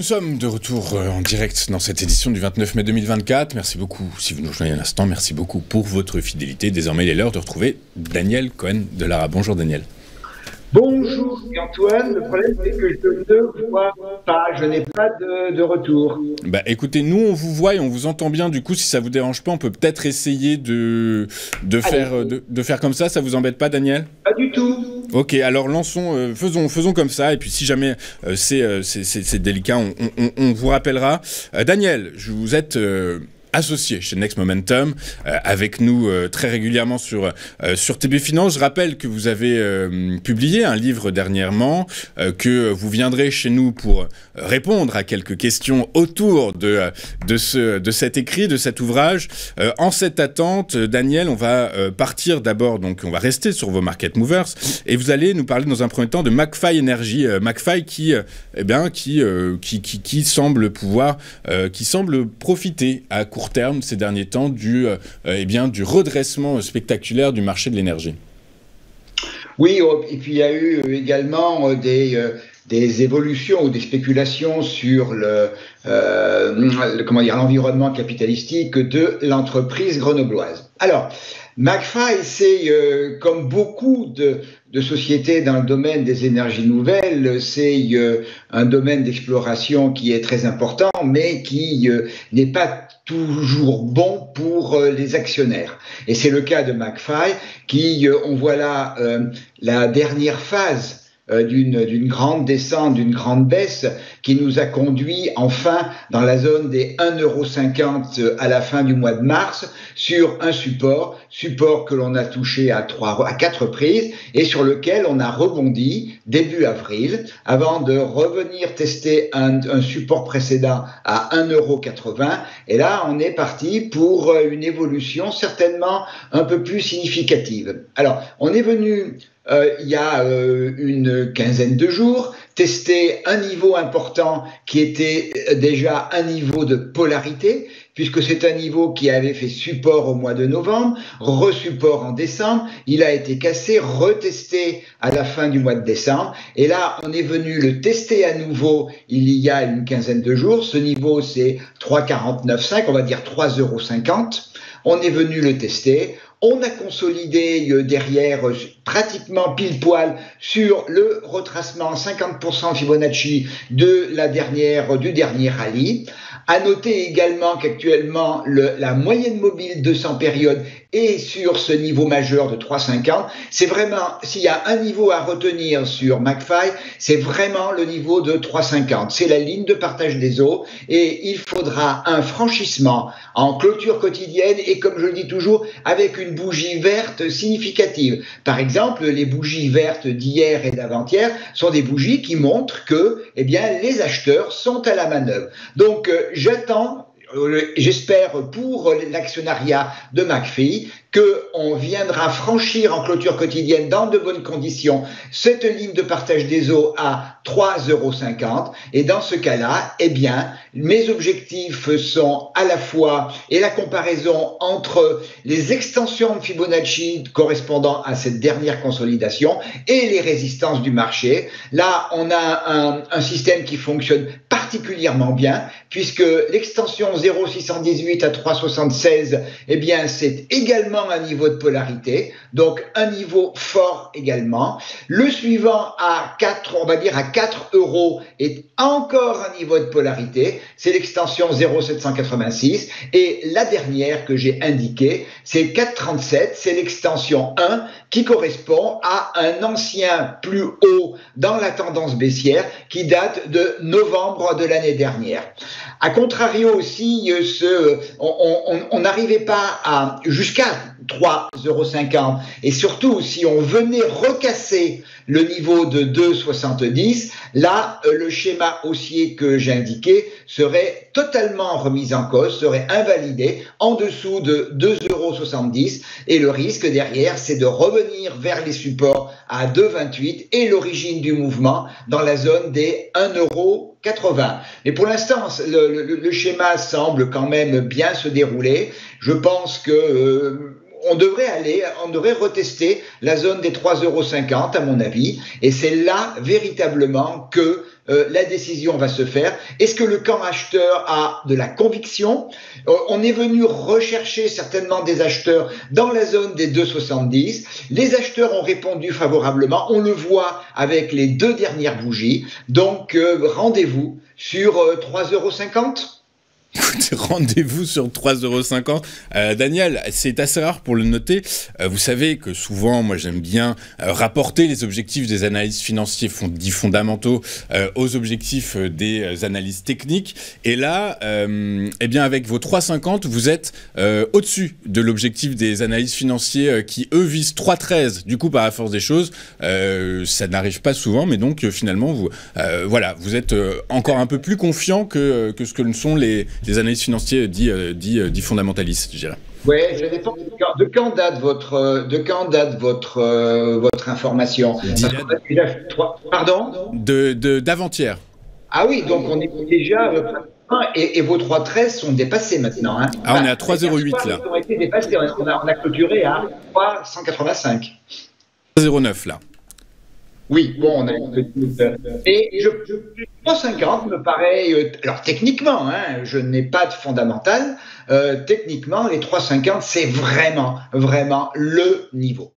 Nous sommes de retour en direct dans cette édition du 29 mai 2024. Merci beaucoup, si vous nous rejoignez à l'instant, merci beaucoup pour votre fidélité. Désormais, il est l'heure de retrouver Daniel Cohen de Lara. Bonjour Daniel. Bonjour Antoine, le problème c'est que je ne vois pas, je n'ai pas de retour. Bah écoutez, nous on vous voit et on vous entend bien, du coup si ça vous dérange pas, on peut peut-être essayer de faire comme ça vous embête pas Daniel? Pas du tout. Ok, alors faisons comme ça, et puis si jamais c'est délicat, on vous rappellera. Daniel, vous êtes associé chez Next Momentum, avec nous très régulièrement sur TB Finance. Je rappelle que vous avez publié un livre dernièrement, que vous viendrez chez nous pour répondre à quelques questions autour de cet écrit, de cet ouvrage. En cette attente, Daniel, on va partir d'abord, donc on va rester sur vos market movers, et vous allez nous parler dans un premier temps de McFly Energy. McFly qui semble profiter à court terme ces derniers temps du redressement spectaculaire du marché de l'énergie. Oui, et puis il y a eu également des évolutions ou des spéculations sur l'environnement capitalistique de l'entreprise grenobloise. Alors, McFly, c'est comme beaucoup de sociétés dans le domaine des énergies nouvelles, c'est un domaine d'exploration qui est très important, mais qui n'est pas toujours bon pour les actionnaires. Et c'est le cas de McFly, qui, on voit là la dernière phase d'une grande descente, d'une grande baisse, qui nous a conduit enfin dans la zone des 1,50 € à la fin du mois de mars, sur un support que l'on a touché à 4 reprises, et sur lequel on a rebondi début avril, avant de revenir tester un support précédent à 1,80 €. Et là, on est parti pour une évolution certainement un peu plus significative. Alors, on est venu il y a une quinzaine de jours, tester un niveau important qui était déjà un niveau de polarité, puisque c'est un niveau qui avait fait support au mois de novembre, resupport en décembre, il a été cassé, retesté à la fin du mois de décembre, et là on est venu le tester à nouveau il y a une quinzaine de jours. Ce niveau c'est 3,49,5, on va dire 3,50 €. On est venu le tester. On a consolidé derrière pratiquement pile poil sur le retracement 50% Fibonacci du dernier rallye. À noter également qu'actuellement la moyenne mobile 200 périodes est sur ce niveau majeur de 3,50. C'est vraiment, s'il y a un niveau à retenir sur McFly, c'est vraiment le niveau de 3,50. C'est la ligne de partage des eaux, et il faudra un franchissement en clôture quotidienne, et comme je le dis toujours, avec une bougie verte significative. Par exemple, les bougies vertes d'hier et d'avant-hier sont des bougies qui montrent que, les acheteurs sont à la manœuvre. Donc, j'espère pour l'actionnariat de McPhy qu'on viendra franchir en clôture quotidienne dans de bonnes conditions cette ligne de partage des eaux à 3,50 €. Et dans ce cas-là, mes objectifs sont à la fois, et la comparaison entre les extensions de Fibonacci correspondant à cette dernière consolidation et les résistances du marché. Là, on a un système qui fonctionne particulièrement bien, puisque l'extension 0,618 à 3,76, c'est également un niveau de polarité, donc un niveau fort également. Le suivant à 4 € est encore un niveau de polarité, c'est l'extension 0,786, et la dernière que j'ai indiquée, c'est 4,37, c'est l'extension 1 qui correspond à un ancien plus haut dans la tendance baissière qui date de novembre de l'année dernière. A contrario aussi, on n'arrivait pas jusqu'à 3,50 €, et surtout si on venait recasser le niveau de 2,70, là le schéma haussier que j'ai indiqué serait totalement remis en cause, serait invalidé en dessous de 2,70 €, et le risque derrière c'est de revenir vers les supports à 2,28 et l'origine du mouvement dans la zone des 1,80 €. Mais pour l'instant, le schéma semble quand même bien se dérouler. Je pense que on devrait retester la zone des 3,50 € à mon avis, et c'est là véritablement que la décision va se faire? Est-ce que le camp acheteur a de la conviction? On est venu rechercher certainement des acheteurs dans la zone des 2,70. Les acheteurs ont répondu favorablement. On le voit avec les 2 dernières bougies. Donc, rendez-vous sur 3,50 €. Écoutez, rendez-vous sur 3,50 €. Daniel, c'est assez rare pour le noter. Vous savez que souvent, moi j'aime bien rapporter les objectifs des analystes financiers dits fondamentaux aux objectifs des analystes techniques. Et là, eh bien avec vos 3,50, vous êtes au-dessus de l'objectif des analystes financiers qui, eux, visent 3,13. Du coup, par la force des choses, ça n'arrive pas souvent, mais donc finalement, voilà, vous êtes encore un peu plus confiant que ce que ne sont les analystes financiers dits fondamentalistes, je dirais. Oui, ça dépend de quand date votre information. Pardon? D'avant-hier. Ah oui, donc on est déjà et vos 3,13 sont dépassés maintenant. Hein. Ah, on est à 3,08 là. Ils ont été dépassés. On a clôturé à 3,185. 3,09 là. Oui, bon, on a une petite. Et 3,50 me paraît. Alors techniquement, hein, je n'ai pas de fondamental. Techniquement, les 3,50, c'est vraiment, vraiment le niveau.